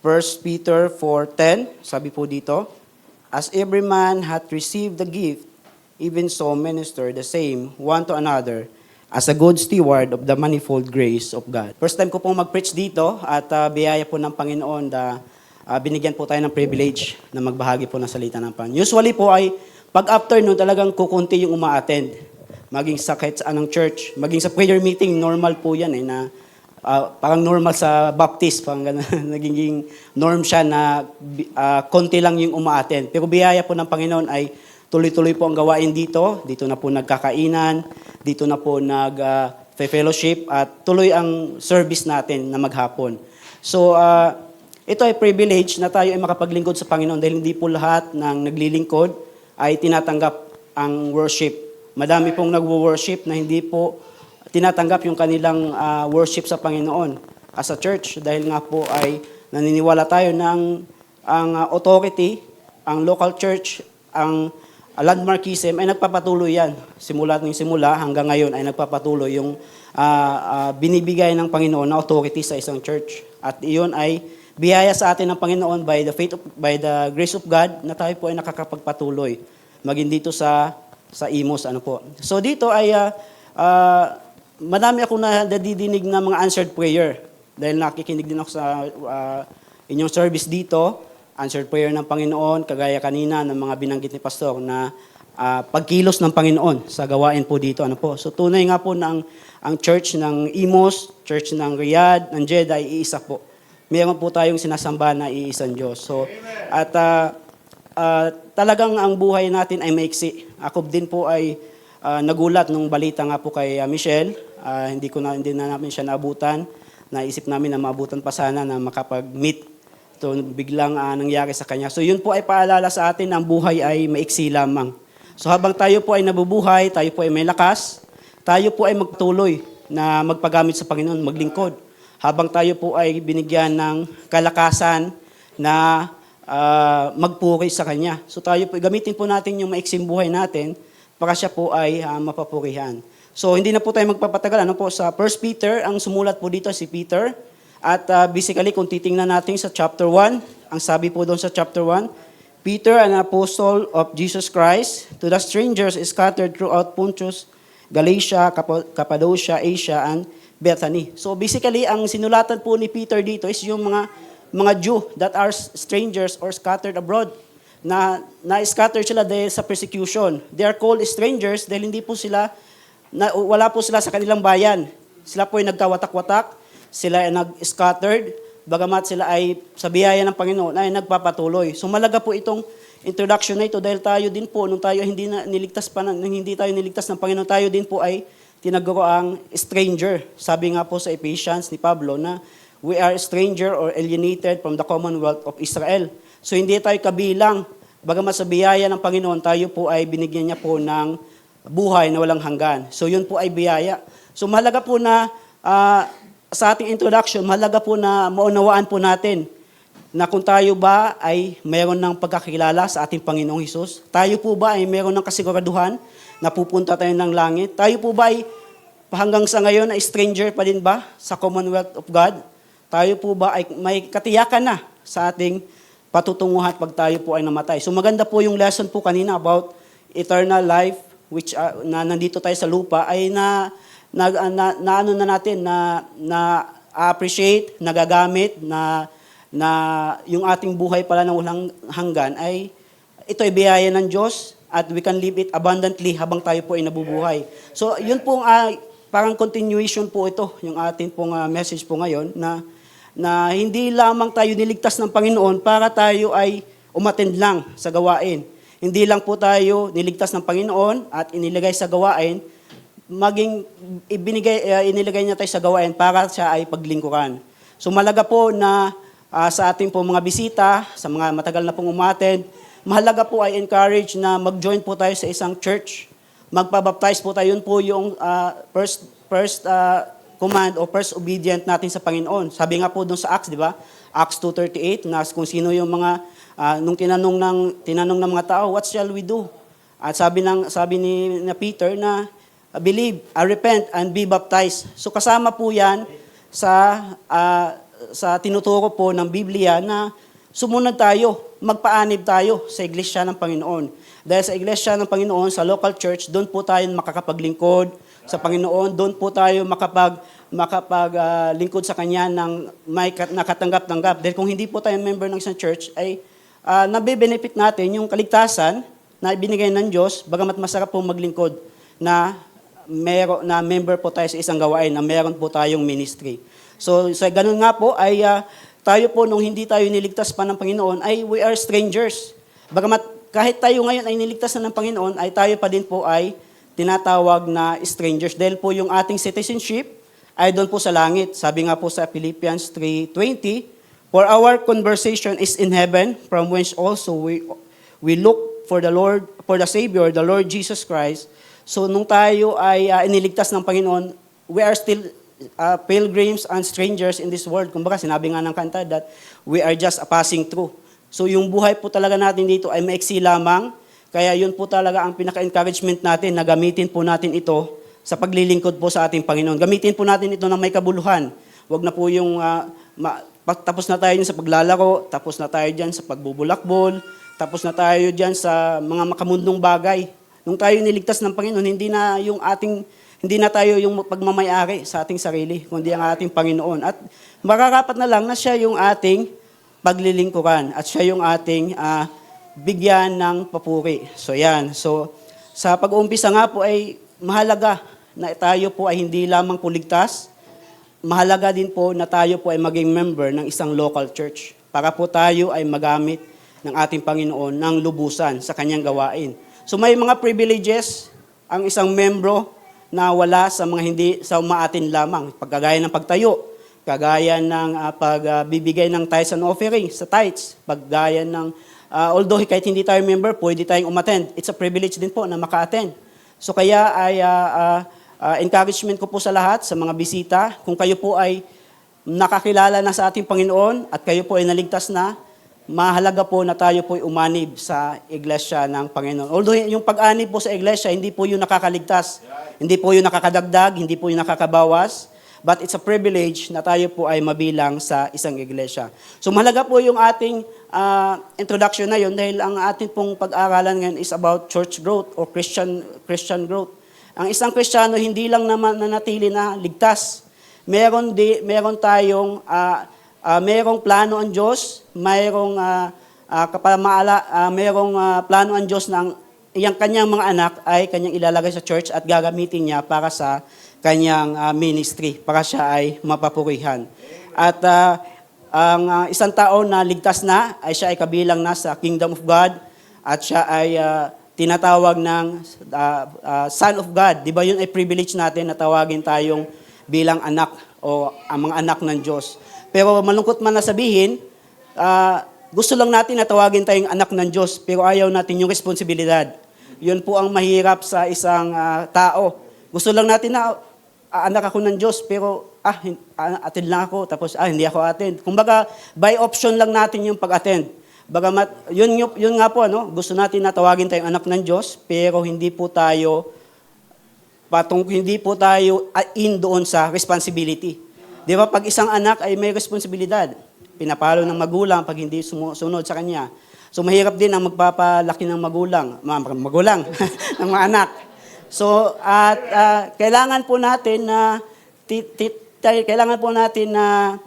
First Peter 4:10, sabi po dito, as every man hath received the gift, even so minister the same one to another, as a good steward of the manifold grace of God. First time ko pong mag-preach dito at biyaya po ng Panginoon na binigyan po tayo ng privilege na magbahagi po ng salita ng Panginoon. Usually po ay pag afternoon talagang kukunti yung uma-attend. Maging sa kahit sa anong church, maging sa prayer meeting, normal po yan na parang normal sa Baptist, parang naging norm siya na konti lang yung uma-attend. Pero biyaya po ng Panginoon ay tuloy-tuloy po ang gawain dito. Dito na po nagkakainan, dito na po nag-fellowship at tuloy ang service natin na maghapon. So, ito ay privilege na tayo ay makapaglingkod sa Panginoon dahil hindi po lahat ng naglilingkod ay tinatanggap ang worship. Madami pong nagwo-worship na hindi po tinatanggap yung kanilang worship sa Panginoon as a church dahil nga po ay naniniwala tayo ng ang authority, ang local church, ang landmarkism ay nagpapatuloy yan. Simula hanggang ngayon ay nagpapatuloy yung binibigay ng Panginoon na authority sa isang church. At iyon ay biyaya sa atin ng Panginoon by the grace of God na tayo po ay nakakapagpatuloy maging dito sa Imos So dito ay madami akong nadidinig na mga answered prayer dahil nakikinig din ako sa inyong service dito, answered prayer ng Panginoon, kagaya kanina ng mga binanggit ni Pastor na pagkilos ng Panginoon sa gawain po dito. So tunay nga po na ang church ng Imos, church ng Riyadh, ng Jeddah ay iisa po. Mayroon po tayong sinasamba na iisang Diyos. So, at talagang ang buhay natin ay maiksi. Ako din po ay nagulat nung balita nga po kay Michelle. Hindi na namin siya naabutan. Naisip namin na maabutan pa sana na makapag-meet. So, biglang nangyari sa kanya. So, yun po ay paalala sa atin na ang buhay ay maiksi lamang. So, habang tayo po ay nabubuhay, tayo po ay may lakas, tayo po ay magtuloy na magpagamit sa Panginoon, maglingkod. Habang tayo po ay binigyan ng kalakasan na magpuri sa Kanya. So tayo po, gamitin po natin yung maiksing buhay natin para siya po ay mapapurihan. So hindi na po tayo magpapatagal. Sa 1 Peter, ang sumulat po dito si Peter. At basically, kung titingnan natin sa chapter 1, ang sabi po doon sa chapter 1, Peter, an apostle of Jesus Christ, to the strangers scattered throughout Pontus, Galatia, Cappadocia, Asia, and Bethany. So basically, ang sinulatan po ni Peter dito is yung mga Jew that are strangers or scattered abroad. Na-scattered sila dahil sa persecution. They are called strangers dahil wala po sila sa kanilang bayan. Sila po ay nagkawatak-watak, sila ay nag-scattered, bagamat sila ay sa biyaya ng Panginoon ay nagpapatuloy. So malaga po itong introduction na ito dahil tayo din po, nung tayo hindi tayo niligtas ng Panginoon, tayo din po ay tinaguro ang stranger. Sabi nga po sa Ephesians ni Pablo na we are stranger or alienated from the commonwealth of Israel. So hindi tayo kabilang. Bagamat sa biyaya ng Panginoon, tayo po ay binigyan niya po ng buhay na walang hanggan. So yun po ay biyaya. So mahalaga po na sa ating introduction, mahalaga po na maunawaan po natin na kung tayo ba ay mayroon ng pagkakilala sa ating Panginoong Hesus, tayo po ba ay mayroon ng kasiguraduhan na pupunta tayo ng langit? Tayo po ba ay hanggang sa ngayon ay stranger pa din ba sa Commonwealth of God? Tayo po ba ay may katiyakan na sa ating patutunguhan pag tayo po ay namatay? So maganda po yung lesson po kanina about eternal life which na nandito tayo sa lupa ay na appreciate, nagagamit na yung ating buhay pala na walang hanggan ay ito ay biyaya ng Diyos at we can live it abundantly habang tayo po ay nabubuhay. So, yun pong parang continuation po ito, yung ating pong message po ngayon, na hindi lamang tayo niligtas ng Panginoon para tayo ay umattend lang sa gawain. Hindi lang po tayo niligtas ng Panginoon at inilagay sa gawain, inilagay niya tayo sa gawain para siya ay paglingkuran. So, malaga po na sa ating po mga bisita, sa mga matagal na pong umattend, mahalaga po ay encourage na mag-join po tayo sa isang church. Magpabaptize po tayo. Yun po yung first command o first obedient natin sa Panginoon. Sabi nga po doon sa Acts, di ba? Acts 2:38, na kung sino yung mga, nung tinanong ng mga tao, what shall we do? At sabi ni Peter na, believe, repent, and be baptized. So kasama po yan sa sa tinuturo po ng Biblia na sumunod tayo, magpaanib tayo sa iglesia ng Panginoon. Dahil sa iglesia ng Panginoon, sa local church, doon po tayo makakapaglingkod sa Panginoon, doon po tayo makapaglingkod sa Kanya ng may nakatanggap-tanggap. Dahil kung hindi po tayo member ng isang church, ay nabe-benefit natin yung kaligtasan na ibinigay ng Diyos, bagamat masarap po maglingkod na member po tayo sa isang gawain, na meron po tayong ministry. So sa ganun nga po ay tayo po nung hindi tayo niligtas pa ng Panginoon ay we are strangers. Bagamat kahit tayo ngayon ay niligtas na ng Panginoon ay tayo pa din po ay tinatawag na strangers dahil po yung ating citizenship ay doon po sa langit. Sabi nga po sa Philippians 3:20, "For our conversation is in heaven, from whence also we look for the Savior, the Lord Jesus Christ." So nung tayo ay iniligtas ng Panginoon, we are still pilgrims and strangers in this world. Kumbaga, sinabi nga ng kanta that we are just passing through. So yung buhay po talaga natin dito ay maiksi lamang. Kaya yun po talaga ang pinaka-encouragement natin na gamitin po natin ito sa paglilingkod po sa ating Panginoon. Gamitin po natin ito ng may kabuluhan. Huwag na po yung tapos na tayo dyan sa paglalaro, tapos na tayo dyan sa pagbubulakbol, tapos na tayo dyan sa mga makamundong bagay. Nung tayo niligtas ng Panginoon, hindi na tayo yung pagmamayari sa ating sarili, kundi ang ating Panginoon. At makakapat na lang na siya yung ating paglilingkuran at siya yung ating bigyan ng papuri. So yan. So sa pag-uumpisa nga po ay mahalaga na tayo po ay hindi lamang po ligtas, mahalaga din po na tayo po ay maging member ng isang local church para po tayo ay magamit ng ating Panginoon ng lubusan sa kanyang gawain. So may mga privileges ang isang membro na wala sa mga hindi sa umaatin lamang, pagkagaya ng pagtayo, kagaya ng pagbibigay ng tithes and offering sa tithes, paggaya ng although kahit hindi tayo member, pwede tayong umattend. It's a privilege din po na maka-attend. So kaya ay encouragement ko po sa lahat, sa mga bisita, kung kayo po ay nakakilala na sa ating Panginoon at kayo po ay naligtas na, mahalaga po na tayo po ay umanib sa iglesia ng Panginoon. Although yung pag-anib po sa iglesia, hindi po yung nakakaligtas, hindi po yung nakakadagdag, hindi po yung nakakabawas, but it's a privilege na tayo po ay mabilang sa isang iglesia. So mahalaga po yung ating introduction na yun dahil ang ating pong pag-aaralan ngayon is about church growth or Christian growth. Ang isang Kristiyano hindi lang naman nanatili na ligtas. Meron tayong merong plano ang Diyos, merong plano ang Diyos na iyang kanyang mga anak ay kanyang ilalagay sa church at gagamitin niya para sa kanyang ministry, para siya ay mapapurihan. At ang isang tao na ligtas na, ay siya ay kabilang na sa Kingdom of God at siya ay tinatawag ng Son of God. Di ba yun ay privilege natin na tawagin tayong bilang anak o ang mga anak ng Diyos. Pero malungkot man na sabihin, gusto lang natin na tawagin tayong anak ng Diyos, pero ayaw natin yung responsibilidad. Yun po ang mahirap sa isang tao. Gusto lang natin na anak ako ng Diyos, pero attend lang ako, tapos hindi ako attend. Kumbaga, by option lang natin yung pag-attend. Bagamat, yun nga po, gusto natin na tawagin tayong anak ng Diyos, pero hindi po tayo in doon sa responsibility. Di ba, pag isang anak ay may responsibilidad, pinapalo ng magulang pag hindi sumusunod sa kanya. So mahirap din ang magpapalaki ng magulang ng mga anak. So at kailangan po natin na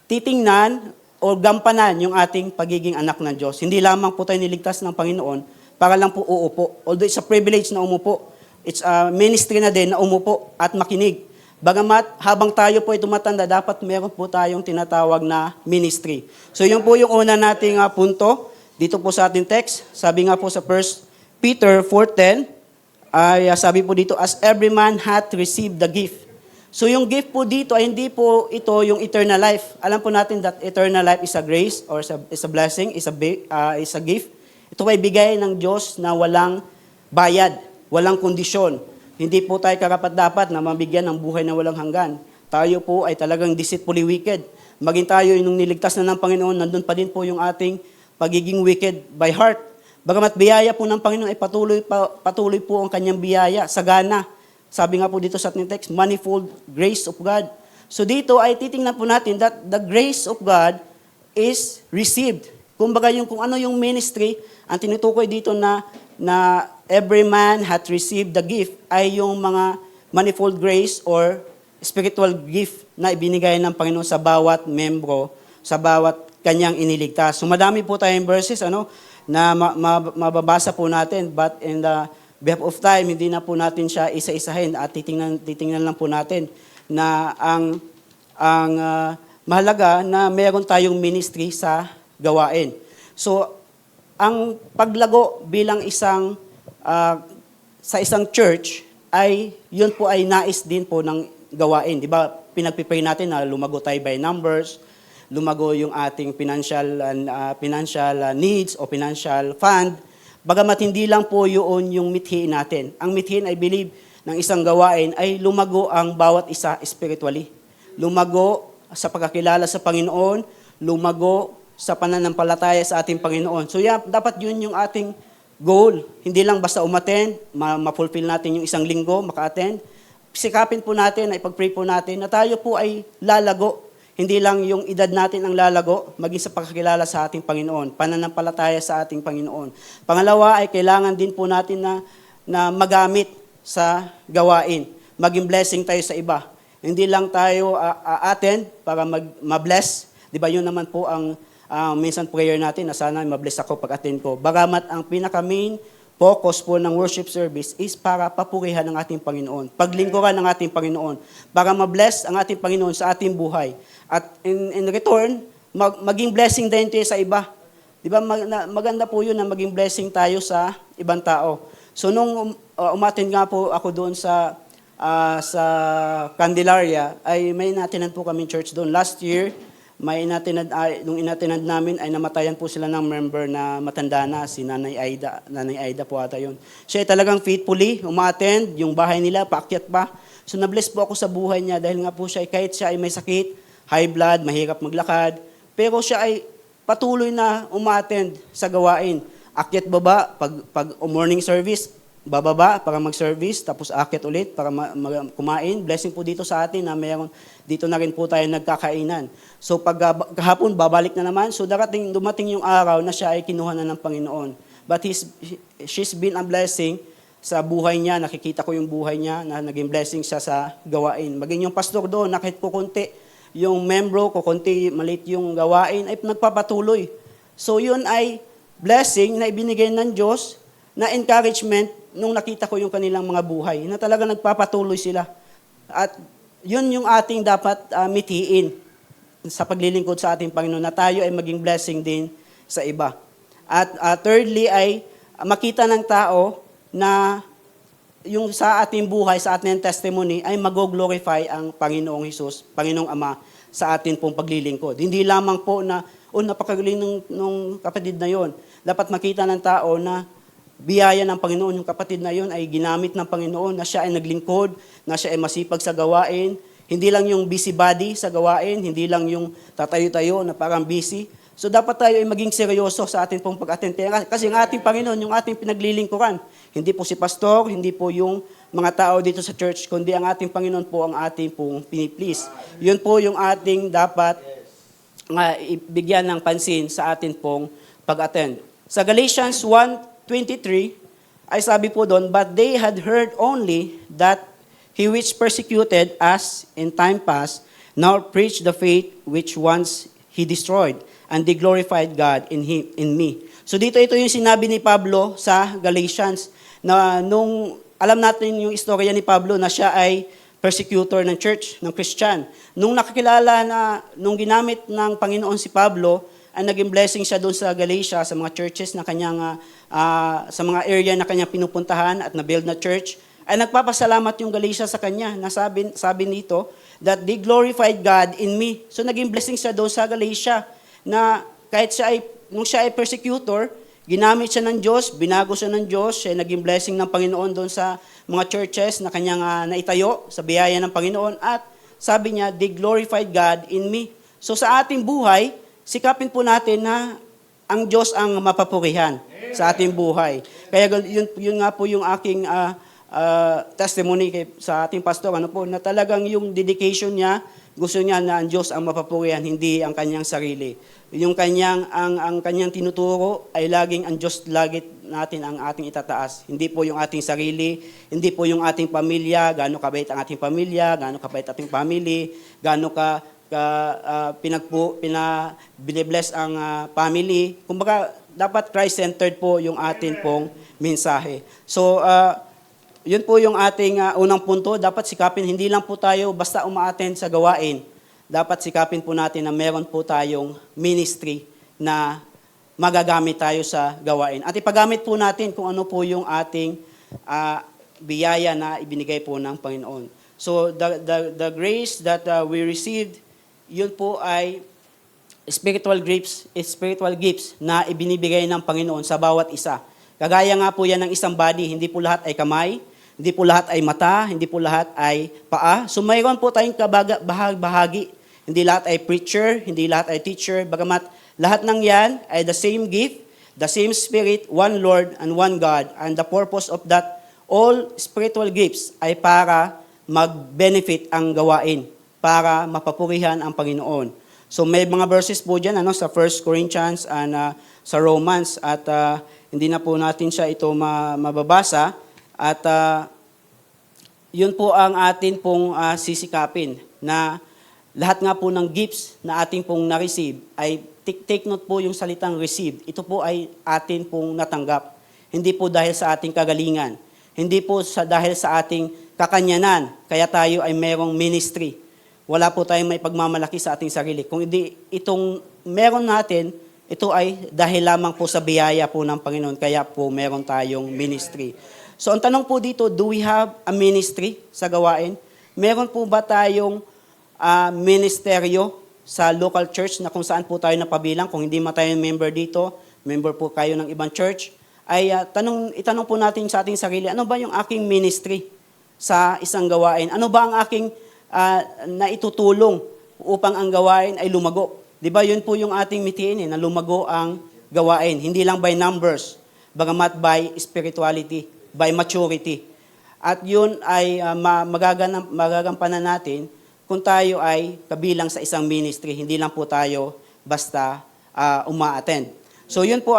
titingnan o gampanan yung ating pagiging anak ng Diyos. Hindi lamang po tayo niligtas ng Panginoon para lang po uupo. Although it's a privilege na umupo, it's a ministry na din na umupo at makinig. Bagamat habang tayo po ay tumatanda, dapat meron po tayong tinatawag na ministry. So yun po yung una nating punto dito po sa ating text. Sabi nga po sa 1 Peter 4:10, ay sabi po dito, as every man hath received the gift. So yung gift po dito ay hindi po ito yung eternal life. Alam po natin that eternal life is a grace or is a blessing, is a gift. Ito ay bigay ng Diyos na walang bayad, walang kondisyon. Hindi po tayo karapat-dapat na mabigyan ng buhay na walang hanggan. Tayo po ay talagang deceitfully wicked. Maging tayo nung niligtas na ng Panginoon, nandun pa din po yung ating pagiging wicked by heart. Bagamat biyaya po ng Panginoon ay patuloy po ang kanyang biyaya, sagana. Sabi nga po dito sa ating text, manifold grace of God. So dito ay titingnan po natin that the grace of God is received. Kumbaga kung ano yung ministry, ang tinutukoy dito na every man hath received the gift ay yung mga manifold grace or spiritual gift na ibinigay ng Panginoon sa bawat membro, sa bawat kanyang iniligtas. So madami po tayong verses na mababasa po natin, but in the behalf of time, hindi na po natin siya isa-isahin at titingnan lang po natin na ang mahalaga na meron tayong ministry sa gawain. So, ang paglago bilang sa isang church ay yun po ay nais din po ng gawain. Di ba? Pinagpipray natin na lumago tayo by numbers, lumago yung ating financial needs o financial fund. Bagamat hindi lang po yun yung mithiin natin. Ang mithiin, I believe, ng isang gawain ay lumago ang bawat isa spiritually. Lumago sa pagkakilala sa Panginoon, lumago sa pananampalataya sa ating Panginoon. So dapat yun yung ating goal. Hindi lang basta umattend, ma-fulfill natin yung isang linggo, maka-attend. Sikapin po natin, ipag-pray po natin na tayo po ay lalago. Hindi lang yung edad natin ang lalago, maging sa pagkakilala sa ating Panginoon, pananampalataya sa ating Panginoon. Pangalawa ay kailangan din po natin na magamit sa gawain. Maging blessing tayo sa iba. Hindi lang tayo attend para ma-bless. Di ba yun naman po ang minsan prayer natin na sana ma-bless ako pag-attend ko. Bagamat ang pinaka-main focus po ng worship service is para papurihan ng ating Panginoon, paglingkuran ng ating Panginoon, para ma-bless ang ating Panginoon sa ating buhay. At in return, maging blessing din tayo sa iba. Di ba maganda po yun na maging blessing tayo sa ibang tao. So nung umattend nga po ako doon sa Candelaria, ay may inattend po kami church doon. Last year, nung inattend namin ay namatayan po sila ng member na matanda na, si Nanay Aida. Nanay Aida po ata yun. Siya ay talagang faithfully umattend, yung bahay nila, paakyat pa. So na-bless po ako sa buhay niya dahil nga po siya, kahit siya ay may sakit, high blood, mahirap maglakad, pero siya ay patuloy na umattend sa gawain. Akyat baba, pag morning service, bababa para mag-service, tapos akyat ulit para kumain. Blessing po dito sa atin na mayroon, dito na rin po tayo nagkakainan. So pag kahapon, babalik na naman. So dumating yung araw na siya ay kinuha na ng Panginoon. But she's been a blessing sa buhay niya. Nakikita ko yung buhay niya na naging blessing siya sa gawain. Maging yung pastor doon, na kahit kukunti yung membro, kukunti maliit yung gawain, ay nagpapatuloy. So yun ay blessing na ibinigay ng Diyos na encouragement nung nakita ko yung kanilang mga buhay, na talaga nagpapatuloy sila. At yun yung ating dapat mithiin sa paglilingkod sa ating Panginoon, na tayo ay maging blessing din sa iba. At thirdly ay makita ng tao na yung sa ating buhay, sa ating testimony, ay mag-glorify ang Panginoong Hesus, Panginoong Ama, sa atin pong paglilingkod. Hindi lamang po na, napakagaling nung kapatid na yon. Dapat makita ng tao na biyaya ng Panginoon, yung kapatid na yon ay ginamit ng Panginoon, na siya ay naglingkod, na siya ay masipag sa gawain. Hindi lang yung busybody sa gawain, hindi lang yung tatayo-tayo na parang busy. So dapat tayo ay maging seryoso sa ating pong pag-attend. Kasi ang ating Panginoon, yung ating pinaglilingkuran, hindi po si pastor, hindi po yung mga tao dito sa church, kundi ang ating Panginoon po ang ating pong piniplease. Yun po yung ating dapat ibigyan ng pansin sa ating pong pag-attend. Sa Galatians 1:23, ay sabi po doon, "But they had heard only that he which persecuted us in time past now preached the faith which once he destroyed, and they glorified God in me." So ito yung sinabi ni Pablo sa Galatians, na nung alam natin yung istorya ni Pablo na siya ay persecutor ng church, ng Christian. Nung nakakilala nung ginamit ng Panginoon si Pablo, ay naging blessing siya doon sa Galatia, sa mga churches na kanyang, sa mga area na kanyang pinupuntahan at na-build na church, ay nagpapasalamat yung Galatia sa kanya. Sabi nito, that they glorified God in me. So naging blessing siya doon sa Galatia, na kahit nung siya ay persecutor, ginamit siya ng Diyos, binago siya ng Diyos, siya ay naging blessing ng Panginoon doon sa mga churches na kanyang naitayo sa biyaya ng Panginoon, at sabi niya, they glorified God in me. So sa ating buhay, sikapin po natin na ang Diyos ang mapapurihan sa ating buhay. Kaya yun nga po yung aking testimony sa ating pastor, na talagang yung dedication niya, gusto niya na ang Diyos ang mapapurihan, hindi ang kanyang sarili. Yung ang kanyang tinuturo ay laging ang Diyos lagi natin ang ating itataas. Hindi po yung ating sarili, hindi po yung ating pamilya, gaano kabait ang ating pamilya, gaano kabait ating family, gaano binibless ang family. Kumbaga, dapat Christ-centered po yung atin pong mensahe. So, yun po yung ating unang punto. Dapat sikapin, hindi lang po tayo basta umaattend sa gawain. Dapat sikapin po natin na meron po tayong ministry na magagamit tayo sa gawain. At ipagamit po natin kung ano po yung ating biyaya na ibinigay po ng Panginoon. So, the grace that we received, yun po ay spiritual gifts na ibinibigay ng Panginoon sa bawat isa. Kagaya nga po yan ng isang body, hindi po lahat ay kamay, hindi po lahat ay mata, hindi po lahat ay paa. So mayroon po tayong bahagi. Hindi lahat ay preacher, hindi lahat ay teacher, bagamat lahat ng yan ay the same gift, the same Spirit, one Lord and one God. And the purpose of that, all spiritual gifts ay para mag-benefit ang gawain, para mapapurihan ang Panginoon. So may mga verses po dyan sa 1 Corinthians and sa Romans at hindi na po natin siya ito mababasa at yun po ang atin pong sisikapin na lahat nga po ng gifts na ating pong na-receive ay take note po yung salitang receive. Ito po ay atin pong natanggap. Hindi po dahil sa ating kagalingan. Hindi po dahil sa ating kakanyanan kaya tayo ay merong ministry. Wala po tayong may pagmamalaki sa ating sarili. Kung hindi itong meron natin, ito ay dahil lamang po sa biyaya po ng Panginoon, kaya po meron tayong ministry. So ang tanong po dito, do we have a ministry sa gawain? Meron po ba tayong ministeryo sa local church na kung saan po tayo napabilang? Kung hindi man tayo member dito, member po kayo ng ibang church, ay itanong po natin sa ating sarili, ano ba yung aking ministry sa isang gawain? Ano ba ang aking na itutulong upang ang gawain ay lumago? Di ba yun po yung ating mitiin na lumago ang gawain. Hindi lang by numbers, bagamat by spirituality, by maturity. At yun ay magagampanan natin kung tayo ay kabilang sa isang ministry. Hindi lang po tayo basta uma-attend. So yun po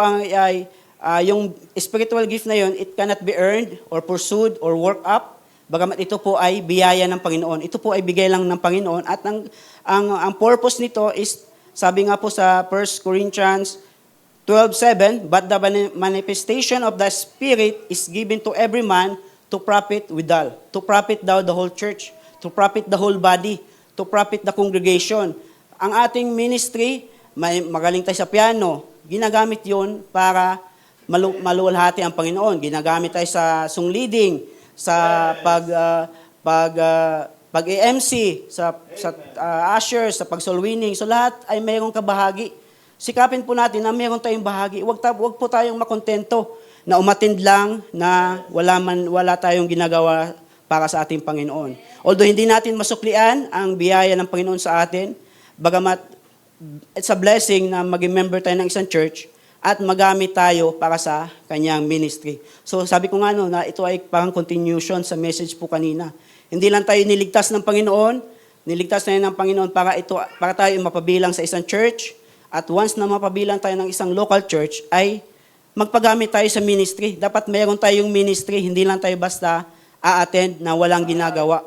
yung spiritual gift na yun, it cannot be earned or pursued or worked up. Bagamat ito po ay biyaya ng Panginoon. Ito po ay bigay lang ng Panginoon. At ang purpose nito is, sabi nga po sa 1 Corinthians 12:7, but the manifestation of the Spirit is given to every man to profit withal. To profit daw the whole church, to profit the whole body, to profit the congregation. Ang ating ministry, magaling tayo sa piano, ginagamit yon para maluwalhati ang Panginoon. Ginagamit tayo sa song leading, sa pag-MC, sa usher, sa pag-soul winning. So lahat ay mayroong kabahagi. Sikapin po natin na mayroon tayong bahagi. Huwag po tayong makontento na umatid lang na wala tayong ginagawa para sa ating Panginoon. Although hindi natin masuklian ang biyaya ng Panginoon sa atin, bagamat it's a blessing na maging member tayo ng isang church at magamit tayo para sa kanyang ministry. So sabi ko nga na ito ay parang continuation sa message po kanina. Hindi lang tayo niligtas ng Panginoon, niligtas tayo ng Panginoon para tayo mapabilang sa isang church, at once na mapabilang tayo ng isang local church, ay magpagamit tayo sa ministry. Dapat mayroon tayong ministry, hindi lang tayo basta a-attend na walang ginagawa.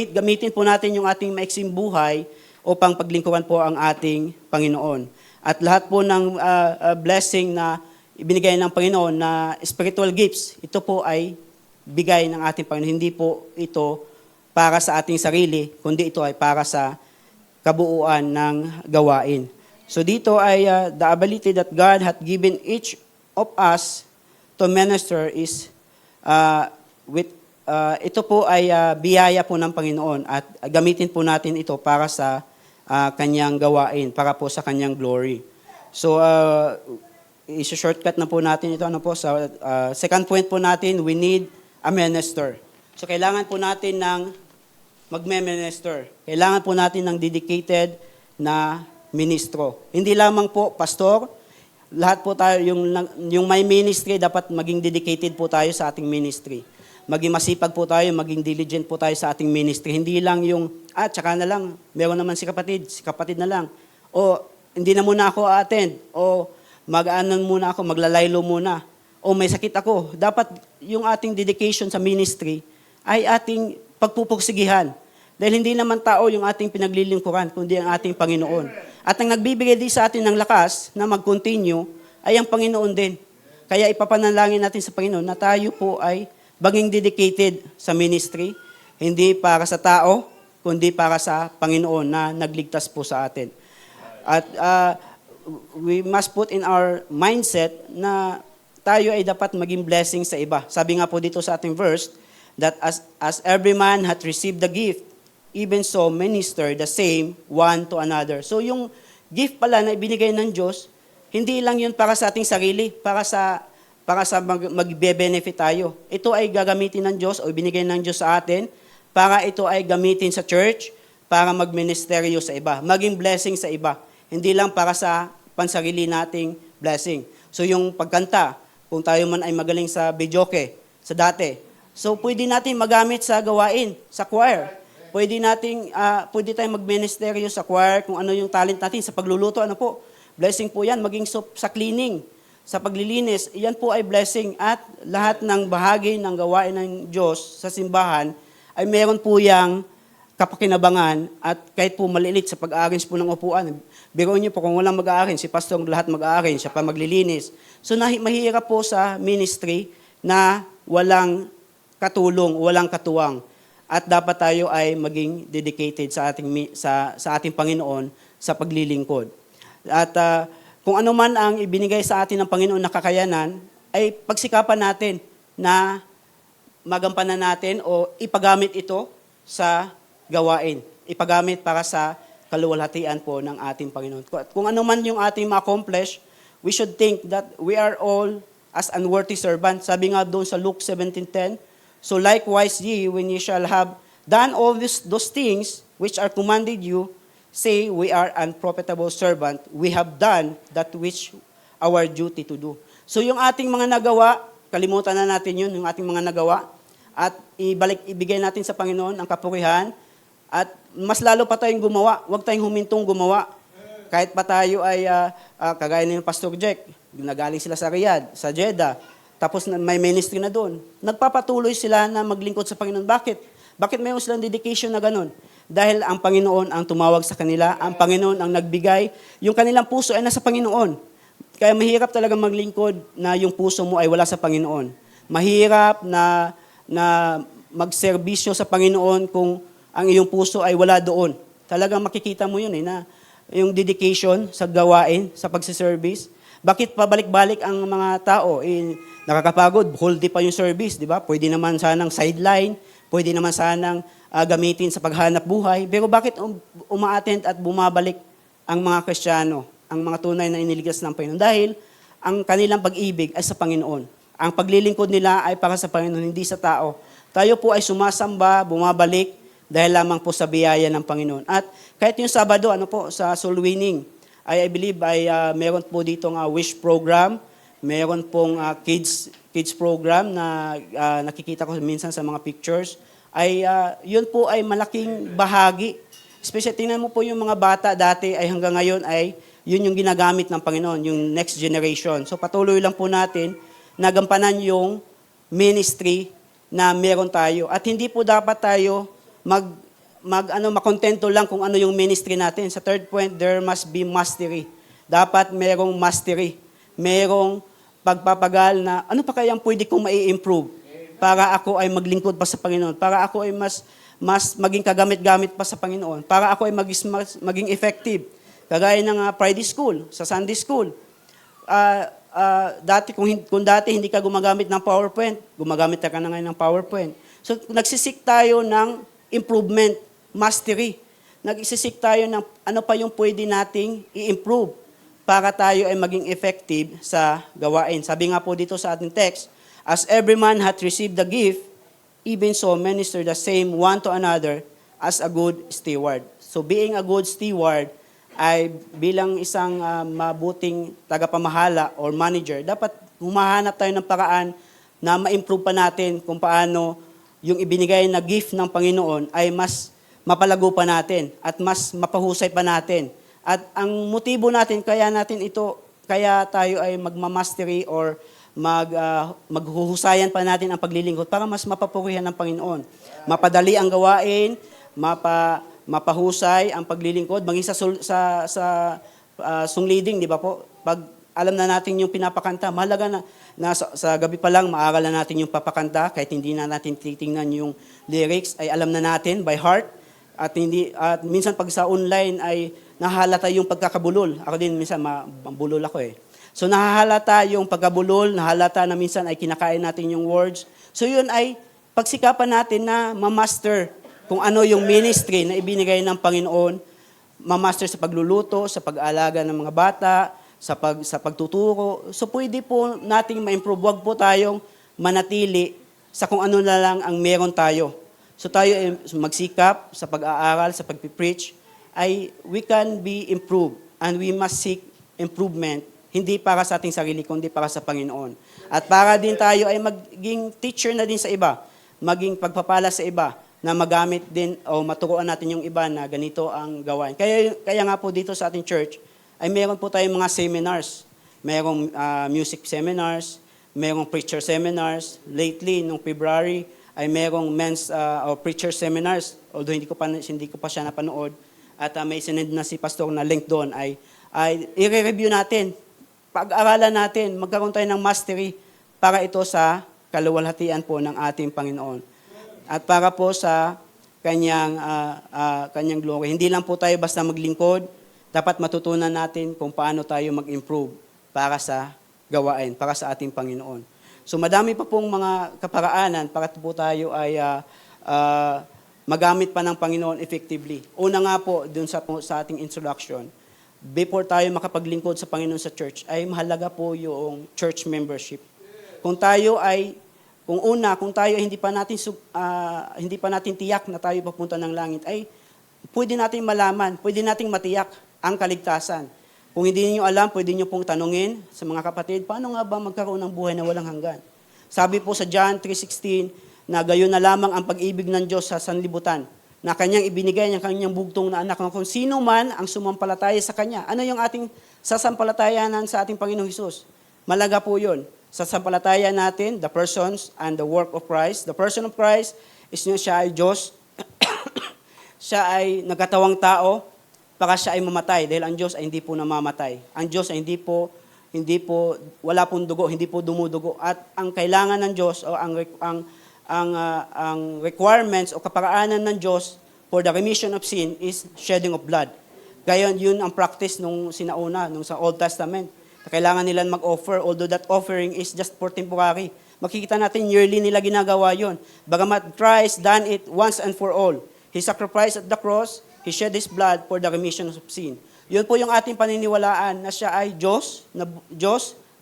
Gamitin po natin yung ating maiksing buhay upang paglingkuran po ang ating Panginoon. At lahat po ng blessing na ibinigay ng Panginoon na spiritual gifts, ito po ay bigay ng ating Panginoon. Hindi po ito para sa ating sarili, kundi ito ay para sa kabuuan ng gawain. So dito ay the ability that God hath given each of us to minister is ito po ay biyaya po ng Panginoon at gamitin po natin ito para sa kanyang gawain, para po sa kanyang glory. So i-shortcut na po natin ito sa second point po natin, we need a minister. So kailangan po natin ng magme-minister. Kailangan po natin ng dedicated na ministro. Hindi lamang po pastor, lahat po tayo, yung may ministry, dapat maging dedicated po tayo sa ating ministry. maging masipag po tayo, maging diligent po tayo sa ating ministry. Hindi lang yung, tsaka na lang, meron naman si kapatid na lang. O, hindi na muna ako attend. O, mag-anon muna ako, maglalaylo muna. O, may sakit ako. Dapat yung ating dedication sa ministry ay ating pagpupursigihan. Dahil hindi naman tao yung ating pinaglilingkuran, kundi ang ating Panginoon. At ang nagbibigay din sa atin ng lakas na mag-continue ay ang Panginoon din. Kaya ipapanalangin natin sa Panginoon na tayo po ay maging dedicated sa ministry, hindi para sa tao, kundi para sa Panginoon na nagligtas po sa atin. At we must put in our mindset na tayo ay dapat maging blessing sa iba. Sabi nga po dito sa ating verse, that as every man hath received the gift, even so minister the same one to another. So yung gift pala na ibinigay ng Diyos, hindi lang yun para sa ating sarili, para sa magbe-benefit tayo. Ito ay gagamitin ng Diyos o ibinigay ng Diyos sa atin para ito ay gamitin sa church, para magministeryo sa iba, maging blessing sa iba. Hindi lang para sa pansarili nating blessing. So yung pagkanta, kung tayo man ay magaling sa videoke, sa dati, so pwede natin magamit sa gawain, sa choir. Pwede tayong magministeryo sa choir, kung ano yung talent natin sa pagluluto, ano po. Blessing po yan, maging sa cleaning, sa paglilinis, yan po ay blessing. At lahat ng bahagi ng gawain ng Diyos sa simbahan ay meron po yang kapakinabangan at kahit po malilit sa pag-arrange po ng upuan. Biruin niyo po kung walang mag-arrange, si pastor lahat mag-arrange, siya pa maglilinis. So mahirap po sa ministry na walang katulong, walang katuwang. At dapat tayo ay maging dedicated sa ating Panginoon sa paglilingkod. At kung ano man ang ibinigay sa atin ng Panginoon na kakayanan, ay pagsikapan natin na magampanan natin o ipagamit ito sa gawain. Ipagamit para sa kaluwalhatian po ng ating Panginoon. Kung ano man yung ating ma-accomplish, we should think that we are all as unworthy servants. Sabi nga doon sa Luke 17:10, so likewise ye, when ye shall have done all those things which are commanded you, say, we are unprofitable servant, we have done that which our duty to do. So yung ating mga nagawa, kalimutan na natin yun, yung ating mga nagawa, at ibigay natin sa Panginoon ang kapurihan, at mas lalo pa tayong gumawa, huwag tayong humintong gumawa. Kahit pa tayo ay, kagaya ni Pastor Jack, nagaling sila sa Riyadh, sa Jeddah, tapos may ministry na doon. Nagpapatuloy sila na maglingkod sa Panginoon. Bakit? Bakit mayroon silang dedication na ganun? Dahil ang Panginoon ang tumawag sa kanila, ang Panginoon ang nagbigay, yung kanilang puso ay nasa Panginoon. Kaya mahirap talaga maglingkod na yung puso mo ay wala sa Panginoon. Mahirap na magserbisyo sa Panginoon kung ang iyong puso ay wala doon. Talagang makikita mo yun na yung dedication sa gawain, sa pagsiservice. Bakit pabalik-balik ang mga tao? Nakakapagod, whole day pa yung service, di ba? Pwede naman sanang sideline, pwede naman sanang gamitin sa paghanap buhay. Pero bakit uma-attend at bumabalik ang mga Kristiyano, ang mga tunay na iniligtas ng Panginoon? Dahil ang kanilang pag-ibig ay sa Panginoon. Ang paglilingkod nila ay para sa Panginoon, hindi sa tao. Tayo po ay sumasamba, bumabalik, dahil lamang po sa biyaya ng Panginoon. At kahit yung Sabado, sa soul winning, I believe meron po dito ng wish program, meron pong kids program na nakikita ko minsan sa mga pictures, yun po ay malaking bahagi. Especially, tingnan mo po yung mga bata dati ay hanggang ngayon ay yun yung ginagamit ng Panginoon, yung next generation. So patuloy lang po natin na gampanan yung ministry na meron tayo. At hindi po dapat tayo makontento lang kung ano yung ministry natin. Sa third point, there must be mastery. Dapat merong mastery. Merong pagpapagal na ano pa kayang pwede kong mai-improve para ako ay maglingkod pa sa Panginoon, para ako ay mas maging kagamit-gamit pa sa Panginoon, para ako ay maging effective. Kagaya ng Friday school, sa Sunday school. Kung dati hindi ka gumagamit ng PowerPoint, gumagamit ka na ngayon ng PowerPoint. So nagsisik tayo ng improvement, mastery. Nagsisik tayo ng ano pa yung pwede nating i-improve para tayo ay maging effective sa gawain. Sabi nga po dito sa ating text, as every man hath received the gift, even so minister the same one to another as a good steward. So being a good steward ay bilang isang mabuting tagapamahala or manager, dapat humahanap tayo ng paraan na ma-improve pa natin kung paano yung ibinigay na gift ng Panginoon ay mas mapalago pa natin at mas mapahusay pa natin. At ang motibo natin, kaya tayo ay magmamastery or maghuhusayan pa natin ang paglilingkod para mas mapapurihan ng Panginoon. Mapadali ang gawain, mapahusay ang paglilingkod, maging sa sungleading, di ba po? Pag alam na natin yung pinapakanta, mahalaga na sa gabi pa lang, maaral na natin yung papakanta, kahit hindi na natin titingnan yung lyrics, ay alam na natin by heart. At minsan pag sa online ay nahahalata yung pagkakabulol. Ako din minsan mabulol ako eh. So nahahalata yung pagkabulol, nahahalata na minsan ay kinakain natin yung words. So yun ay pagsikapan natin na ma-master kung ano yung ministry na ibinigay ng Panginoon, ma-master sa pagluluto, sa pag-aalaga ng mga bata, sa pagtuturo. So pwede po nating ma-improve. Wag po tayong manatili sa kung ano na lang ang meron tayo. So tayo ay magsikap sa pag-aaral, sa pag-preach, ay we can be improved and we must seek improvement, hindi para sa ating sarili, kundi para sa Panginoon. At para din tayo ay maging teacher na din sa iba, maging pagpapala sa iba, na magamit din o maturuan natin yung iba na ganito ang gawain. Kaya nga po dito sa ating church, ay meron po tayong mga seminars. Merong music seminars, merong preacher seminars. Lately, nung February, ay merong men's or preacher seminars. Although hindi ko pa siya napanood. At may sinend na si pastor na link doon ay i-review natin. Pag-aralan natin, magkaroon tayo ng mastery para ito sa kaluwalhatian po ng ating Panginoon. At para po sa kanyang glory. Hindi lang po tayo basta maglingkod, dapat matutunan natin kung paano tayo mag-improve para sa gawain, para sa ating Panginoon. So madami pa pong mga kaparaanan para po tayo ay magamit pa ng Panginoon effectively. Una nga po, dun sa ating introduction, before tayo makapaglingkod sa Panginoon sa church, ay mahalaga po yung church membership. Kung tayo hindi pa natin tiyak na tayo papunta ng langit, ay pwede natin malaman, pwede nating matiyak ang kaligtasan. Kung hindi niyo alam, pwede niyo pong tanungin sa mga kapatid, paano nga ba magkaroon ng buhay na walang hanggan? Sabi po sa John 3:16, na gayon na lamang ang pag-ibig ng Diyos sa sanlibutan, na kanyang ibinigay ng kanyang bugtong na anak, na kung sino man ang sumampalataya sa kanya. Ano yung ating sasampalatayanan sa ating Panginoong Hesus? Malaga po yun. Sasampalataya natin the persons and the work of Christ. The person of Christ is siya ay Diyos. Siya ay nagkatawang tao para siya ay mamatay dahil ang Diyos ay hindi po namamatay. Ang Diyos ay hindi po wala pong dugo, hindi po dumudugo. At ang kailangan ng Diyos o ang requirements o kaparaanan ng Diyos for the remission of sin is shedding of blood. Gayon yun ang practice nung sinauna, nung sa Old Testament. Kailangan nilang mag-offer, although that offering is just for temporary. Makikita natin yearly nila ginagawa yun. Bagamat Christ done it once and for all. He sacrificed at the cross, He shed His blood for the remission of sin. Yun po yung ating paniniwalaan na siya ay Diyos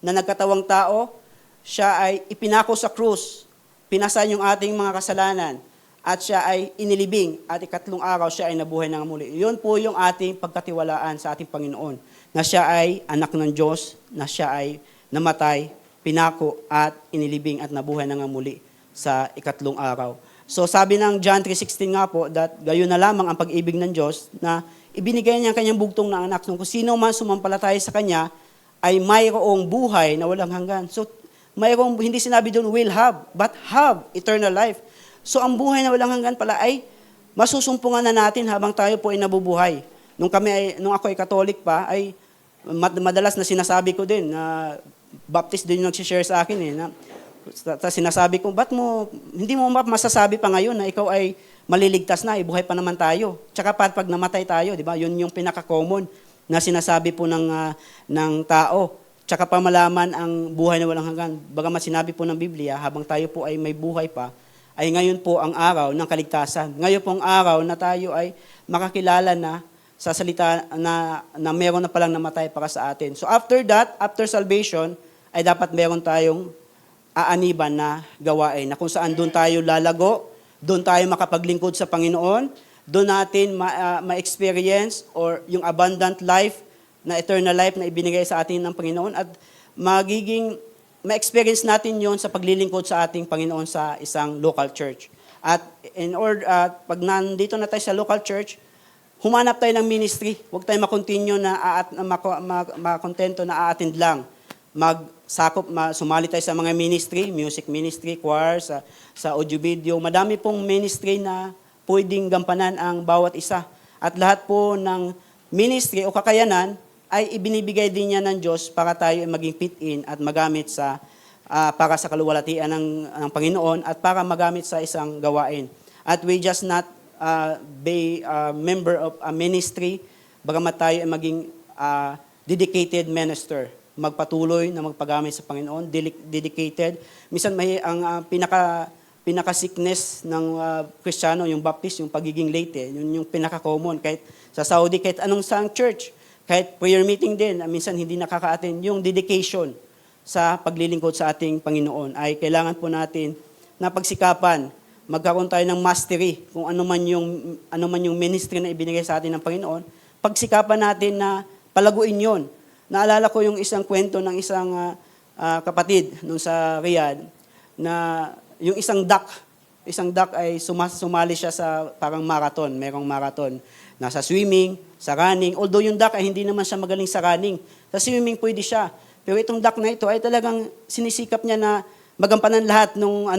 na nagkatawang tao. Siya ay ipinako sa krus, pinasan yung ating mga kasalanan, at siya ay inilibing, at ikatlong araw siya ay nabuhay ng muli. Yun po yung ating pagkatiwalaan sa ating Panginoon, na siya ay anak ng Diyos, na siya ay namatay, pinako, at inilibing at nabuhay ng muli sa ikatlong araw. So sabi ng John 3:16 nga po, that gayon na lamang ang pag-ibig ng Diyos, na ibinigay niya ang kanyang bugtong na anak. Kung sino man sumampalataya sa kanya, ay mayroong buhay na walang hanggan. So mayroong, hindi sinabi doon will have, but have eternal life. So ang buhay na walang hanggan pala ay masusumpungan na natin habang tayo po ay nabubuhay. Nung ako ay Katolik pa, ay madalas na sinasabi ko din, na Baptist din yung nag-share sa akin na sinasabi ko, hindi mo masasabi pa ngayon na ikaw ay maliligtas na, buhay pa naman tayo. Tsaka pag namatay tayo, di ba? Yun yung pinaka-common na sinasabi po ng tao. Tsaka pa malaman ang buhay na walang hanggan. Bagamat sinabi po ng Biblia, habang tayo po ay may buhay pa, ay ngayon po ang araw ng kaligtasan. Ngayon po ang araw na tayo ay makakilala na sa salita na meron na palang namatay para sa atin. So after that, after salvation, ay dapat meron tayong aaniban na gawain, na kung saan doon tayo lalago, doon tayo makapaglingkod sa Panginoon, doon natin ma-experience or yung abundant life, na eternal life na ibinigay sa atin ng Panginoon, at magiging ma-experience natin yon sa paglilingkod sa ating Panginoon sa isang local church. At pag nandito na tayo sa local church, humanap tayo ng ministry. Huwag tayo makontinue makontento na a-attend lang. Sumali tayo sa mga ministry, music ministry, choir, sa audio video. Madami pong ministry na pwedeng gampanan ang bawat isa. At lahat po ng ministry o kakayanan ay ibinibigay din niya ng Diyos para tayo ay maging fit-in at magamit para sa kaluwalhatian ng Panginoon at para magamit sa isang gawain. At we just not be a member of a ministry, bagamat tayo ay maging dedicated minister. Magpatuloy na magpagamit sa Panginoon, dedicated. Minsan ang pinaka-sickness ng Kristiyano, yung baptist, yung pagiging late. Yun yung pinaka-common. Kahit sa Saudi, kahit anong saang church, kahit prayer meeting din, minsan hindi nakaka-attend. Yung dedication sa paglilingkod sa ating Panginoon ay kailangan po natin na pagsikapan, magkaroon tayo ng mastery kung ano man yung ministry na ibinigay sa atin ng Panginoon, pagsikapan natin na palaguin yon. Naalala ko yung isang kwento ng isang kapatid nung sa Riyadh na yung isang duck ay sumali siya sa parang marathon, merong marathon. Nasa swimming, sa running. Although yung duck ay hindi naman siya magaling sa running. Sa swimming pwede siya. Pero itong duck na ito ay talagang sinisikap niya na magampanan lahat nung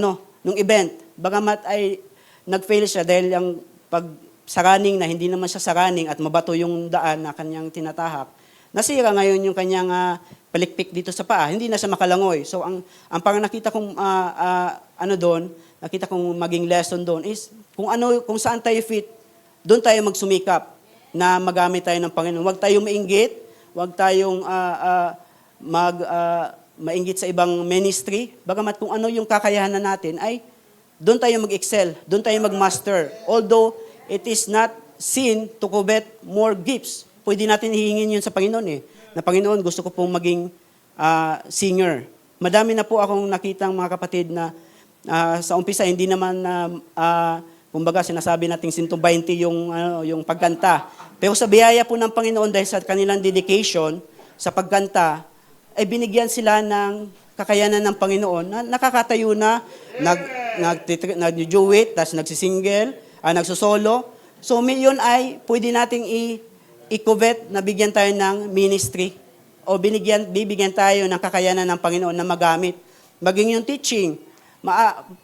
event. Bagamat ay nag-fail siya dahil sa running na hindi naman siya sa running at mabato yung daan na kanyang tinatahak. Nasira ngayon yung kanyang palikpik dito sa paa. Hindi na siya makalangoy. So ang parang nakita kong nakita kong maging lesson doon is kung saan tayo fit, doon tayo magsumikap na magamit tayo ng Panginoon. Huwag tayong mainggit, huwag tayong mainggit sa ibang ministry. Bagamat kung ano yung kakayahan natin ay doon tayo mag-excel, doon tayo mag-master. Although it is not sin to covet more gifts. Pwede natin hihingin yun sa Panginoon Na Panginoon, gusto ko pong maging singer. Madami na po akong nakitang mga kapatid na sa umpisa hindi naman kumbaga sinasabi nating 120 yung pagkanta. Pero sa biyaya po ng Panginoon dahil sa kanilang dedication sa pagkanta, ay binigyan sila ng kakayanan ng Panginoon na nakakatayo na, nag-duet, tapos nagsisingle, nagsosolo. So yun ay pwede nating i-covet na bigyan tayo ng ministry o bibigyan tayo ng kakayanan ng Panginoon na magamit. Maging yung teaching,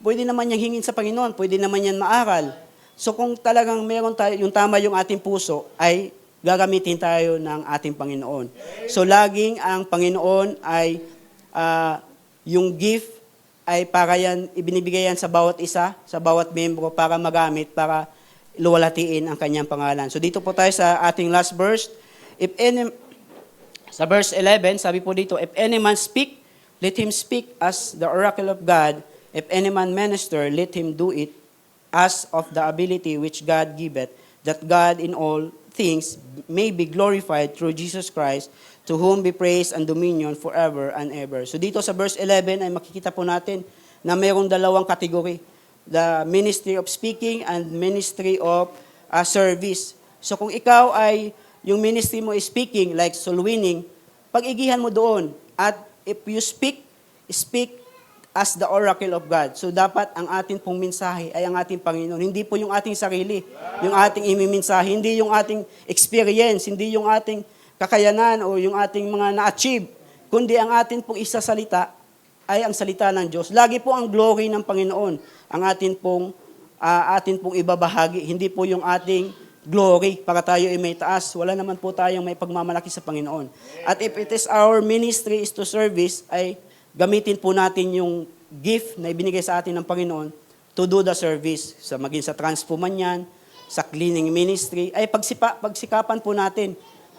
pwede naman niyang hingin sa Panginoon, pwede naman yan maaral. So kung talagang meron tayo, yung tama yung ating puso, ay gagamitin tayo ng ating Panginoon. So laging ang Panginoon ay yung gift ay para yan, ibinibigay yan sa bawat isa, sa bawat membro para magamit, para luwalhatiin ang kanyang pangalan. So dito po tayo sa ating last verse. Sa verse 11, sabi po dito, if any man speak, let him speak as the oracle of God. If any man minister, let him do it as of the ability which God giveth, that God in all things may be glorified through Jesus Christ, to whom be praise and dominion forever and ever. So dito sa verse 11 ay makikita po natin na mayroong dalawang kategory. The ministry of speaking and ministry of service. So kung ikaw ay, yung ministry mo is speaking, like soul winning, pag-igihan mo doon. At if you speak as the oracle of God. So dapat ang ating pong mensahe ay ang ating Panginoon. Hindi po yung ating sarili, yung ating imimensahe, hindi yung ating experience, hindi yung ating kakayanan o yung ating mga na-achieve, kundi ang ating pong isasalita ay ang salita ng Diyos. Lagi po ang glory ng Panginoon ang atin pong ibabahagi. Hindi po yung ating glory para tayo ay may taas. Wala naman po tayong may pagmamalaki sa Panginoon. At if it is our ministry is to service, ay gamitin po natin yung gift na ibinigay sa atin ng Panginoon to do the service. Maging sa transpo man yan, sa cleaning ministry, ay pagsikapan po natin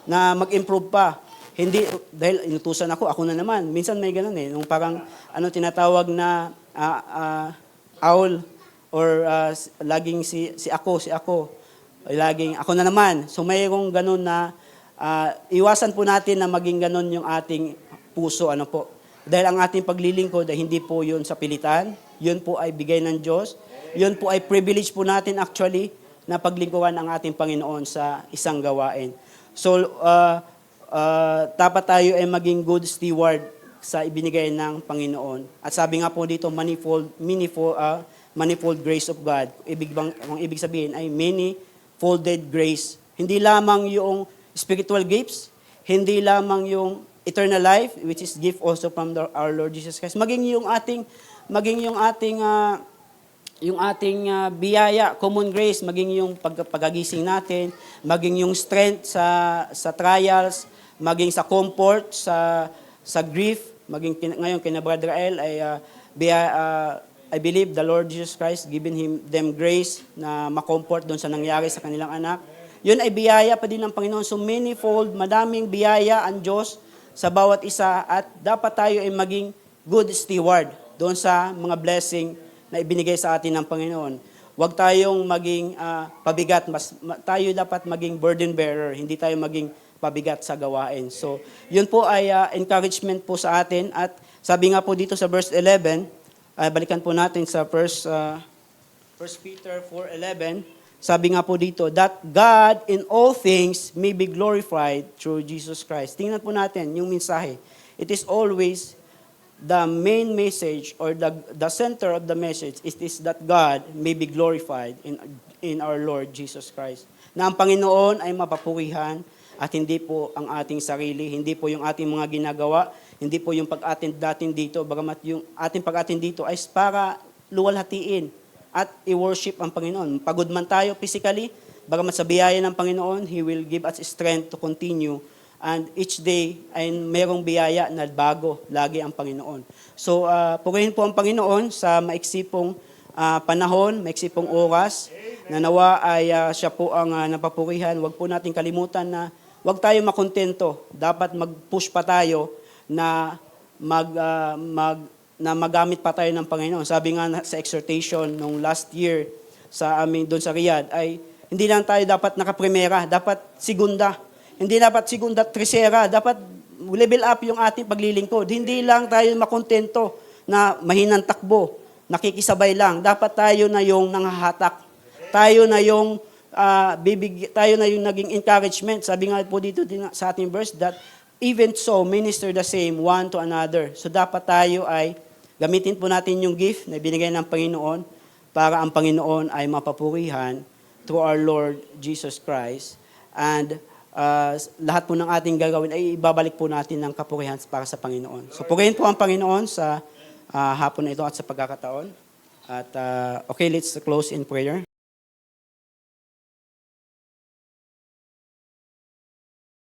na mag-improve pa. Hindi, dahil inutusan ako na naman. Minsan may ganun nung parang tinatawag na owl or laging si ako. Laging ako na naman. So mayroong ganun na iwasan po natin na maging ganun yung ating puso. Dahil ang ating paglilingkod ay hindi po yun sa pilitan. Yun po ay bigay ng Diyos. Yun po ay privilege po natin actually na paglingkuran ang ating Panginoon sa isang gawain. So, dapat tayo ay maging good steward sa ibinigay ng Panginoon. At sabi nga po dito, manifold grace of God. Ang ibig sabihin ay many-folded grace. Hindi lamang yung spiritual gifts, hindi lamang yung eternal life, which is gift also from our Lord Jesus Christ. Maging yung ating biyaya, common grace, maging yung pagagising natin, maging yung strength sa trials, maging sa comfort, sa grief, maging ngayon kina Brother El ay I believe the Lord Jesus Christ giving them grace na makomfort doon sa nangyari sa kanilang anak. Yun ay biyaya pa din ng Panginoon. So manifold, madaming biyaya ang Diyos sa bawat isa at dapat tayo ay maging good steward doon sa mga blessing na ibinigay sa atin ng Panginoon. Huwag tayong maging pabigat, tayo dapat maging burden bearer, hindi tayo maging pabigat sa gawain. So, yun po ay encouragement po sa atin at sabi nga po dito sa verse 11, balikan po natin sa 1 Peter 4:11, sabi nga po dito, that God in all things may be glorified through Jesus Christ. Tingnan po natin yung mensahe. It is always the main message or the center of the message is that God may be glorified in our Lord Jesus Christ. Na ang Panginoon ay mapapurihan at hindi po ang ating sarili, hindi po yung ating mga ginagawa, hindi po yung pag-attend natin dito, bagamat yung ating pag-attend dito ay para luwalhatiin at i-worship ang Panginoon. Pagod man tayo physically, bagamat sa biyaya ng Panginoon, He will give us strength to continue. And each day ay mayroong biyaya na bago lagi ang Panginoon. So, purihin po ang Panginoon sa maiksi pong panahon, maiksi pong oras, na nawa ay siya po ang napapurihan. Huwag po natin kalimutan na huwag tayo makontento. Dapat mag-push pa tayo na magamit pa tayo ng Panginoon. Sabi nga sa exhortation nung last year sa amin doon sa Riyadh ay hindi lang tayo dapat nakaprimera, dapat segunda. Hindi dapat segunda, tercera, dapat level up yung ating paglilingkod. Hindi lang tayo makontento na mahinang takbo, nakikisabay lang. Dapat tayo na yung nangahatak. Tayo na yung tayo na yung naging encouragement. Sabi nga po dito sa ating verse that even so, minister the same one to another. So dapat tayo ay gamitin po natin yung gift na binigay ng Panginoon para ang Panginoon ay mapapurihan through our Lord Jesus Christ. And lahat po ng ating gagawin ay ibabalik po natin ng kapurihan para sa Panginoon. So purihin po ang Panginoon sa hapon na ito at sa pagkakataon. At okay, let's close in prayer.